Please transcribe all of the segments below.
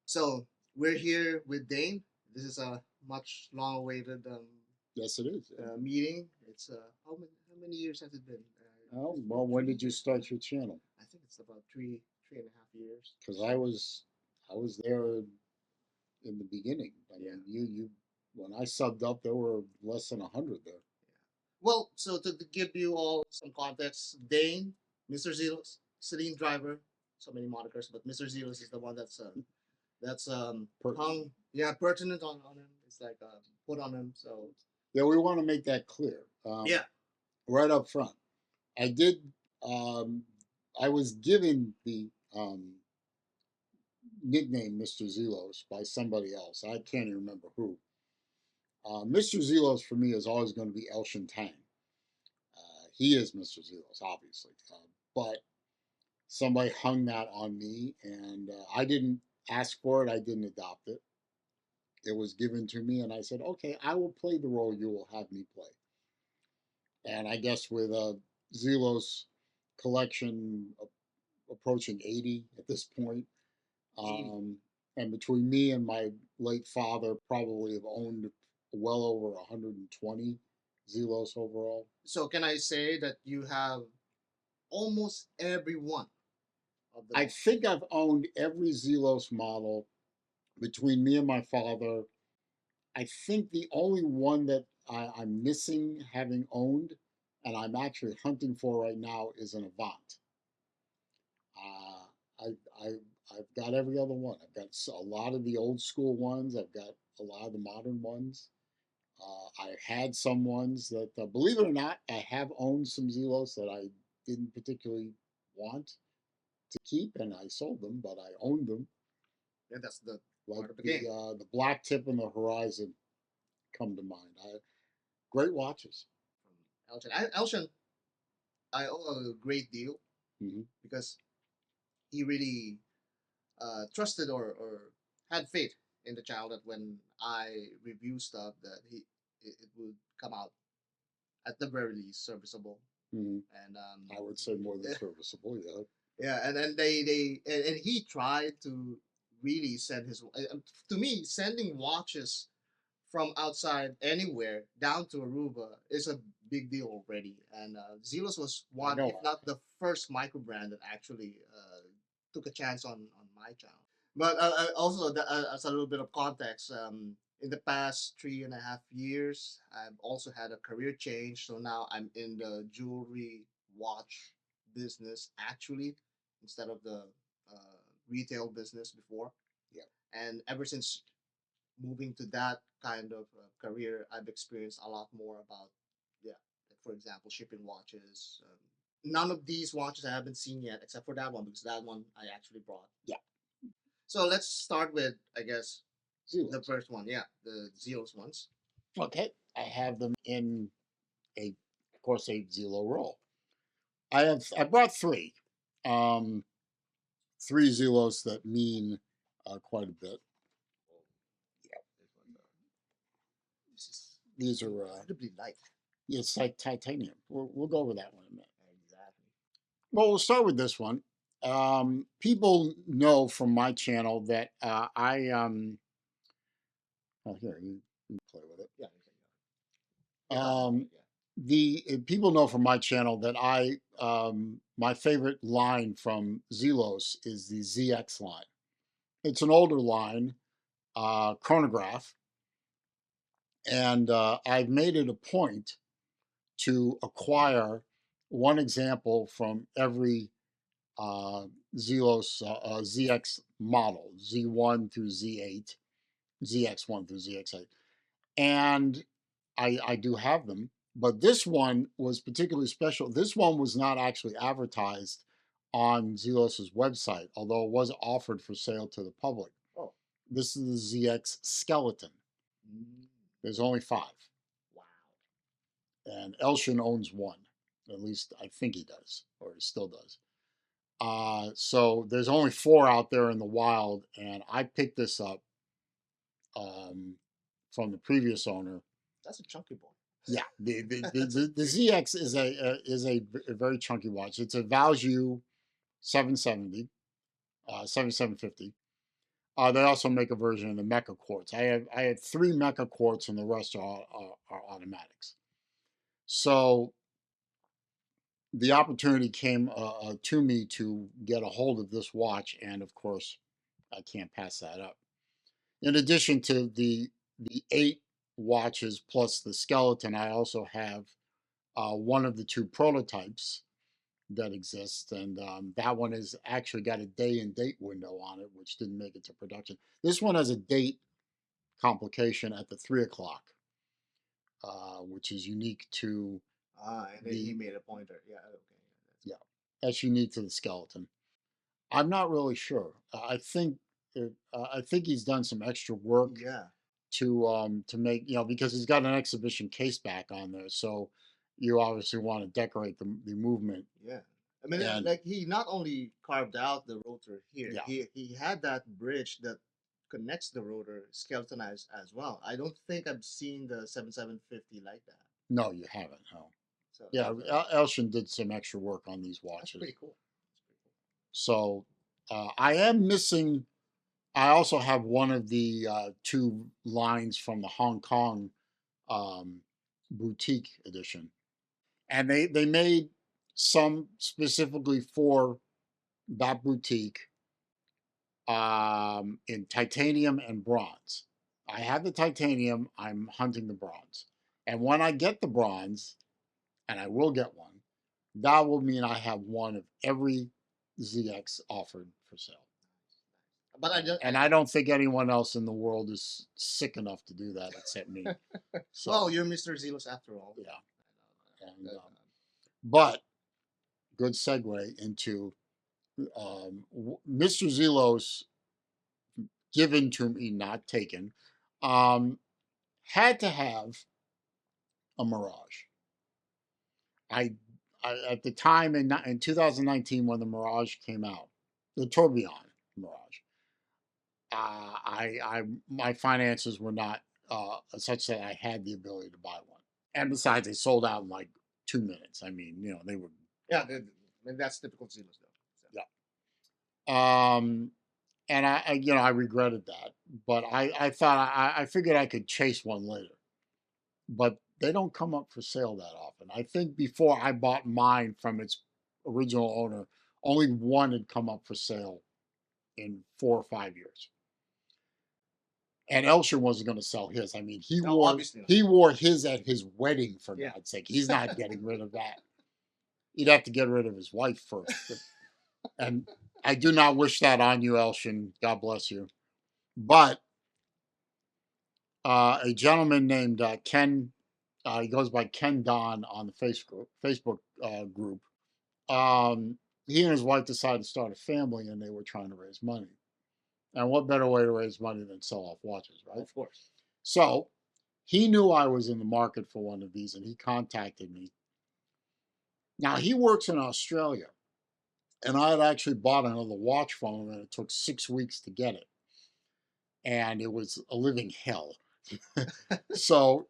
So we're here with Dane. This is a much long-awaited Yes, it is. meeting. It's how many years has it been? Well, when did you start your channel? I think it's about three and a half years. Because I was there in the beginning. I mean, you when I subbed up, there were less than 100 there. Well, so to give you all some context, Dane, Mr. Zelos, Celine Driver, so many monikers, but Mr. Zelos is the one that's hung, pertinent on him. It's like put on him. So yeah, we want to make that clear. Right up front, I did. I was given the nickname Mr. Zelos by somebody else. I can't even remember who. Mr. Zelos for me is always going to be Elshin Tang. He is Mr. Zelos, obviously, but somebody hung that on me, and I didn't ask for it. I didn't adopt it. It was given to me, and I said, okay, I will play the role you will have me play. And I guess with a Zelos collection approaching 80 at this point, and between me and my late father, probably have owned well over 120 Zelos overall. So can I say that you have almost every one of them? I think I've owned every Zelos model between me and my father. I think the only one that I'm missing having owned, and I'm actually hunting for right now, is an Avant. I've got every other one. I've got a lot of the old school ones. I've got a lot of the modern ones. I had some ones that, believe it or not, I have owned some Zelos that I didn't particularly want to keep, and I sold them, but I owned them. Yeah, that's the like part of the game. The black tip and the Horizon come to mind. Great watches. Elshin, I owe a great deal because he really trusted or had faith in the child that when I review stuff that it would come out at the very least serviceable. And I would say more than serviceable, yeah. Yeah, and then and he tried to really send his to me sending watches from outside anywhere down to Aruba is a big deal already. And Zelos was one, if not the first microbrand that actually took a chance on my channel. But also, as a little bit of context, in the past 3.5 years, I've also had a career change. So now I'm in the jewelry watch business actually, instead of the retail business before. Yeah. And ever since moving to that kind of career, I've experienced a lot more about, for example, shipping watches. None of these watches I haven't seen yet, except for that one, because that one I actually brought. Yeah. So let's start with, I guess, Zelos. The first one. Yeah, the Zelos ones. Okay, I have them in of course, a Zelo roll. I brought three. Three Zelos that mean quite a bit. These are incredibly light. It's like titanium. We'll go over that one in a minute. Exactly. Well, we'll start with this one. People know from my channel that I oh, here you can play with it. Yeah. The people know from my channel that my favorite line from Zelos is the ZX line. It's an older line, chronograph. And I've made it a point to acquire one example from every Zelos ZX model, Z1 through Z8, ZX1 through ZX8. And I do have them, but this one was particularly special. This one was not actually advertised on Zelos's website, although it was offered for sale to the public. Oh. This is the ZX Skeleton. There's only 5. Wow. And Elshin owns 1. At least I think he does, or he still does. So there's only 4 out there in the wild, and I picked this up from the previous owner. That's a chunky boy. Yeah, the ZX is a very chunky watch. It's a Value 770, 7750. They also make a version of the Mecha quartz. I had 3 Mecha quartz, and the rest are automatics. So the opportunity came to me to get a hold of this watch, and of course, I can't pass that up. In addition to the 8 watches plus the skeleton, I also have one of the 2 prototypes that exists, and that one has actually got a day and date window on it, which didn't make it to production. This one has a date complication at the 3 o'clock, which is unique to And then he made a pointer. Yeah, okay. yeah, that's unique to the skeleton. I'm not really sure. I think he's done some extra work Yeah. to make, because he's got an exhibition case back on there, so you obviously want to decorate the movement. Yeah. I mean, And like he not only carved out the rotor here, yeah, he had that bridge that connects the rotor skeletonized as well. I don't think I've seen the 7750 like that. no, you haven't. No. So Yeah, Elshin did some extra work on these that's watches. pretty cool. So I am missing. I also have one of the 2 lines from the Hong Kong boutique edition, and they made some specifically for that boutique in titanium and bronze. I have the titanium. I'm hunting the bronze, and when I get the bronze, and I will get one, that will mean I have one of every ZX offered for sale. But I don't think anyone else in the world is sick enough to do that except me. So, well, you're Mr. Zelos after all. Yeah. And, but good segue into Mr. Zelos, given to me, not taken, had to have a Mirage. I at the time in 2019 when the Mirage came out, the Tourbillon Mirage, my finances were not such that I had the ability to buy one. And besides, they sold out in like 2 minutes. I mean, they were. Yeah, that's typical Zelos though. So. Yeah. And I regretted that, but I thought I figured I could chase one later, but they don't come up for sale that often. I think before I bought mine from its original owner, only one had come up for sale in 4 or 5 years. And Elsher wasn't going to sell his. I mean, he wore his at his wedding, for God's sake. He's not getting rid of that. He'd have to get rid of his wife first. And I do not wish that on you, Elshin. God bless you. But a gentleman named Ken, he goes by Ken Don on the Facebook group. He and his wife decided to start a family, and they were trying to raise money. And what better way to raise money than sell off watches, right? Of course. So he knew I was in the market for one of these, and he contacted me. Now, he works in Australia, and I had actually bought another watch from him, and it took 6 weeks to get it. And it was a living hell. So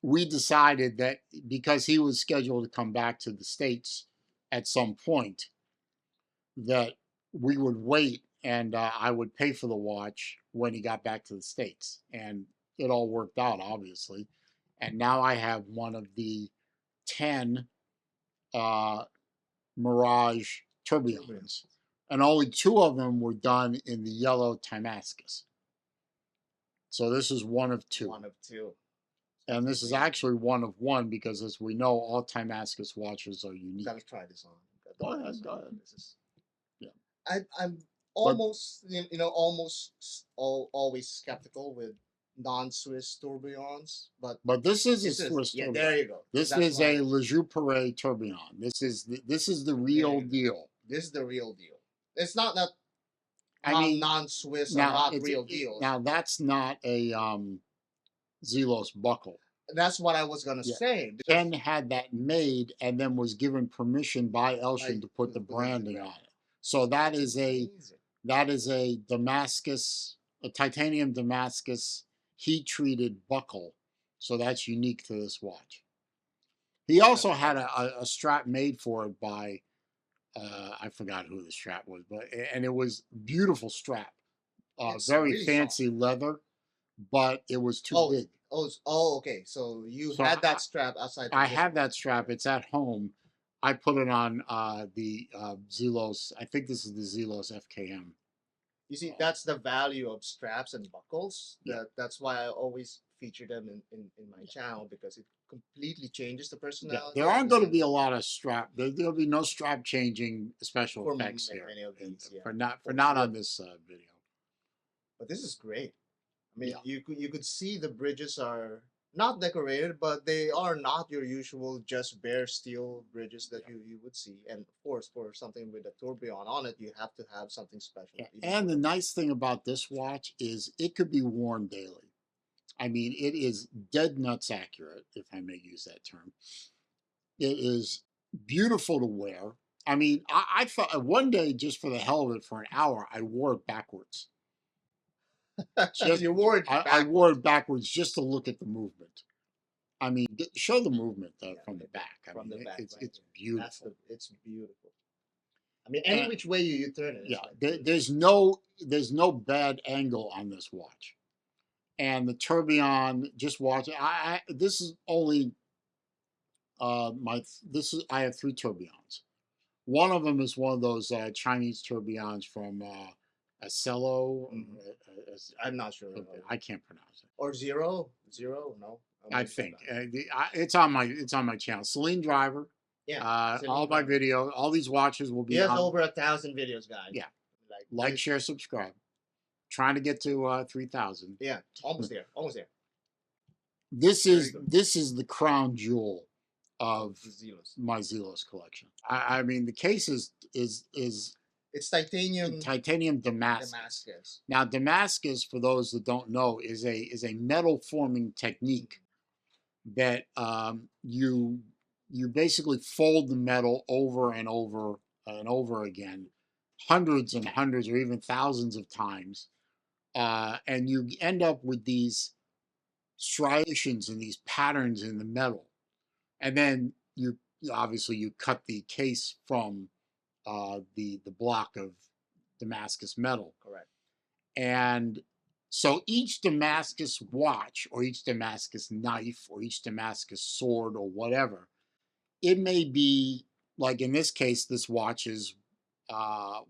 we decided that because he was scheduled to come back to the States at some point, that we would wait and I would pay for the watch when he got back to the States. And it all worked out, obviously. And now I have one of the 10 Mirage Tourbillons. And only 2 of them were done in the yellow Timascus. So this is one of 2. One of 2. And this is actually one of 1 because, as we know, all Timascus watches are unique. Gotta try this on. Go ahead. This is, yeah. I'm almost, always skeptical with non-Swiss tourbillons, but this is a Swiss tourbillon. There you go. This is a Le Jouperet tourbillon. This is the real deal. This is the real deal. It's not that. I mean, non-Swiss are not real deals. Now that's not a Zelos buckle. That's what I was gonna say. Ken had that made and then was given permission by Elshin to put the branding on it. So that is a Damascus, a titanium Damascus heat-treated buckle. So that's unique to this watch. He also had a strap made for it by, I forgot who the strap was, and it was beautiful strap. It's very really soft. fancy leather, but it was too Oh, big. okay. So you So had that strap outside I this have one. that strap. It's at home. I put it on the Zelos. I think this is the Zelos FKM. You see, Uh, that's the value of straps and buckles. yeah, That's why I always feature them in my yeah, channel because it completely changes the yeah. personality There of aren't this going to thing be a lot of strap. There'll be no strap changing special for effects here, many of and these. Yeah, for for not sure. on this video. But this is great. I mean, Yeah, you could see the bridges are not decorated, but they are not your usual just bare steel bridges that yeah, you would see. And of course, for something with a tourbillon on it, you have to have something special, yeah. even And the more. nice thing about this watch is it could be worn daily. I mean, it is dead nuts accurate, if I may use that term. It is beautiful to wear. I mean, I thought one day, just for the hell of it, for an hour, I wore it backwards. Just You wore it I wore backwards. it backwards just to look at the movement. I mean, show the movement Yeah, from the back. I from mean, the back right it's here. beautiful. It's beautiful. I mean, any And which way you turn it, yeah, it's like beautiful. there's no bad angle on this watch. And the tourbillon, just watch it. This is only my this is I have three tourbillons. One of them is one of those Chinese tourbillons from a cello. Mhm. I'm not sure. I can't pronounce it. Or zero, zero, no, I maybe think not. it's on my channel. Celine Driver. Yeah, All Celine my Driver. video, all these watches will He be has on. over 1,000 videos, guys. Yeah, He like, is, share, subscribe. Trying to get to 3,000. yeah, almost there, almost there. Very good. This is the crown jewel Of of the Zelos. my Zelos collection. I mean, the case is It's titanium titanium Damascus. Damascus. Now, Damascus, for those that don't know, is a metal forming technique that you basically fold the metal over and over again, hundreds and hundreds or even thousands of times, and you end up with these striations and these patterns in the metal, and then you obviously you cut the case from the block of Damascus metal. Correct. And so each Damascus watch or each Damascus knife or each Damascus sword or whatever, it may be like in this case, this watch is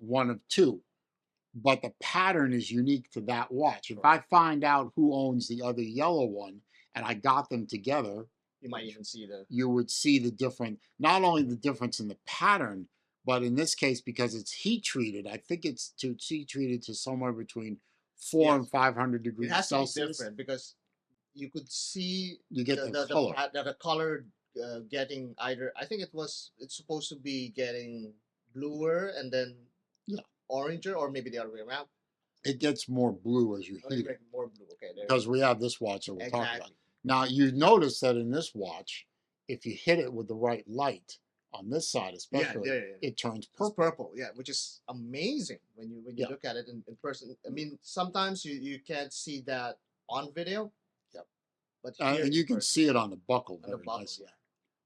one of two, but the pattern is unique to that watch. If I find out who owns the other yellow one and I got them together, You might even see the. you would see the different, not only the difference in the pattern, but in this case, because it's heat treated, I think it's to heat treated to somewhere between 400 and 500 It degrees has to be Celsius. different because you could see You get the color. the color getting either. I think it's supposed to be getting bluer and then Yeah, oranger, or maybe the other way around. it gets more blue as you Oh, heat it more blue. Okay, there because you we have this watch that go. we'll talk about. Exactly. Now, you notice that in this watch, if you hit it with the right light on this side, especially, it turns It's purple. purple, yeah, which is amazing when you Yeah. look at it in person. I mean, sometimes you can't see that on video, Yep. but here And in you can person, see it on the buckle on the very buckle, nicely. yeah.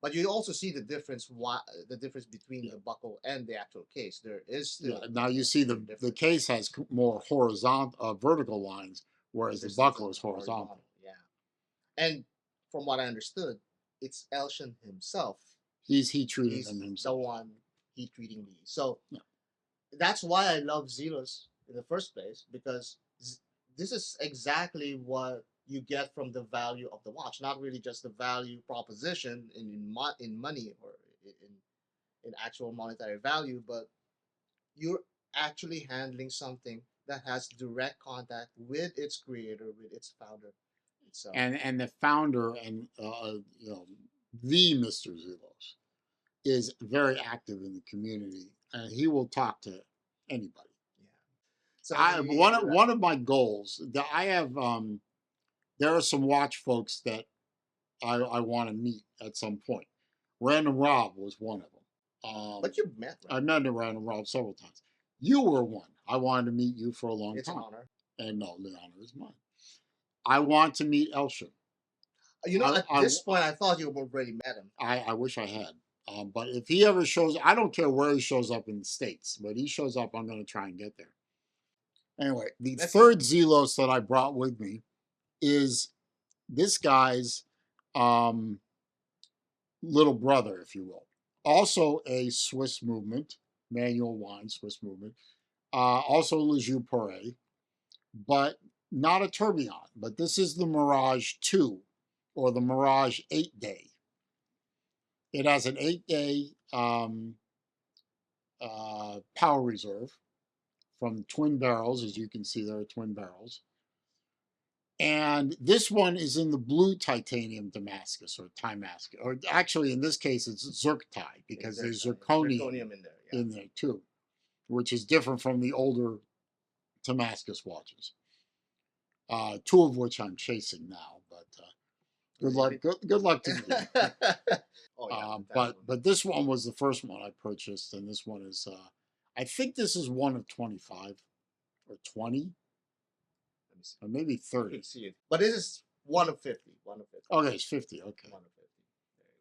But you also see the difference. The difference between Yeah. the buckle and the actual case? There is Yeah. still Now you see the difference. case has more horizontal, vertical lines, whereas the There's buckle some is horizontal. yeah. And from what I understood, it's Elshin himself. He's heat treated He's them the himself. one heat treating these. So Yeah. that's why I love Zelos in the first place, because this is exactly what you get from the value of the watch. Not really just the value proposition in money or in actual monetary value, but you're actually handling something that has direct contact with its creator, with its founder itself. And the founder and you know the Mr. Zelos is very active in the community, and he will talk to anybody. Yeah. So One of my goals that I have, there are some watch folks that I want to meet at some point. Random Rob was one of them. But you've met, right? I've met Random Rob several times. You were one. I wanted to meet you for a long It's time. an honor. And no, the honor is mine. I want to meet Elshin. You know, at this point, I thought you already met him. I wish I had. But if he ever shows, I don't care where he shows up in the States, but he shows up, I'm going to try and get there. Anyway, the That's third Zelos that I brought with me is this guy's little brother, if you will. Also a Swiss movement, manual wine Swiss movement. Also Le Jus Poré, but not a Tourbillon. But this is the Mirage 2 or the Mirage 8-day. It has an 8-day power reserve from twin barrels. As you can see, there are twin barrels. And this one is in the blue titanium Damascus or Timascus. Or actually, in this case, it's zirctite because there's zirconium in there too, which is different from the older Damascus watches. Two of which I'm chasing now, but good luck. Good luck to you. But this one was the first one I purchased, and this one is I think this is one of 25 or 20, or maybe 30. See it, but this is one of 50. One of 50. Okay, it's 50. Okay, 1 of 50.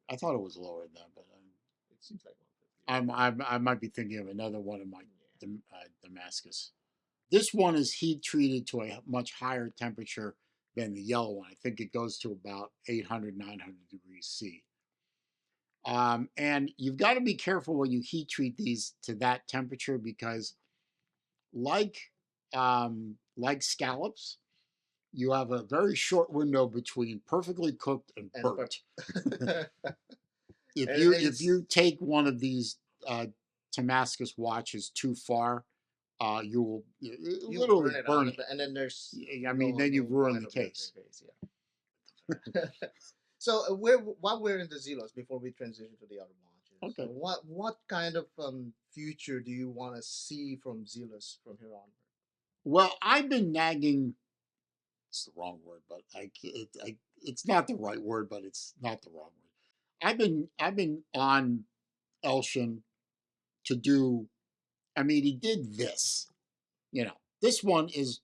I thought it was lower than that, but it seems like 150. I might be thinking of another one of my Damascus. This one is heat treated to a much higher temperature than the yellow one. I think it goes to about 800, 900 degrees C. And you've got to be careful when you heat treat these to that temperature because, like scallops, you have a very short window between perfectly cooked and burnt. If you take one of these Timascus watches too far, you will literally burn it. And then there's then you've ruined the case. Yeah. So while we're in the Zelos, before we transition to the other watches, okay. So what kind of future do you want to see from Zelos from here on? Well, I've been nagging. It's the wrong word, but it's not the right word, but it's not the wrong word. I've been on Elshin to do. I mean, he did this. This one is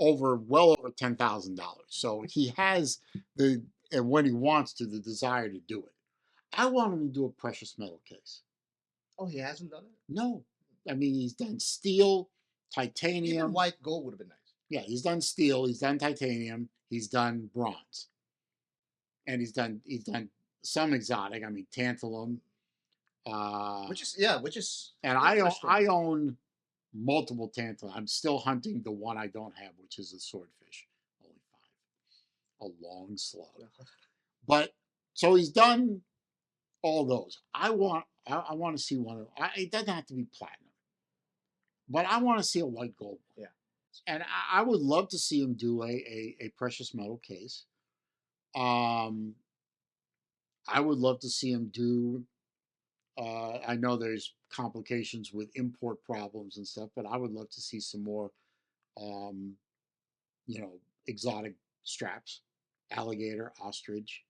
well over $10,000. So he has and when he wants to, the desire to do it. I want him to do a precious metal case. Oh, he hasn't done it? No. I mean, he's done steel, titanium. Even white gold would have been nice. Yeah, he's done steel, he's done titanium, he's done bronze. And he's done some exotic, I mean tantalum. Which is and I own multiple tantalum. I'm still hunting the one I don't have, which is the swordfish. Only 5. A long slug. But so he's done all those. I want to see one of them. It doesn't have to be platinum, but I want to see a white gold one. Yeah. And I would love to see him do a precious metal case. I would love to see him do. I know there's complications with import problems and stuff, but I would love to see some more, exotic straps, alligator, ostrich,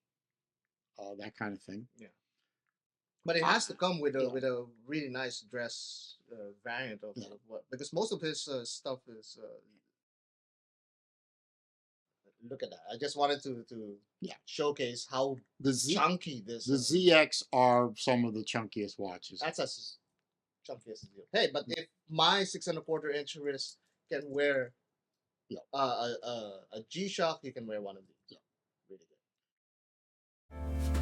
that kind of thing. Yeah. But it has to come with a really nice dress variant of what, because most of his stuff is. Look at that! I just wanted to showcase how chunky this. The ZX are some of the chunkiest watches. That's as chunky as deal. Hey, but if my 6 1/4-inch wrist can wear a GShock, you can wear one of these. Yeah. Really good.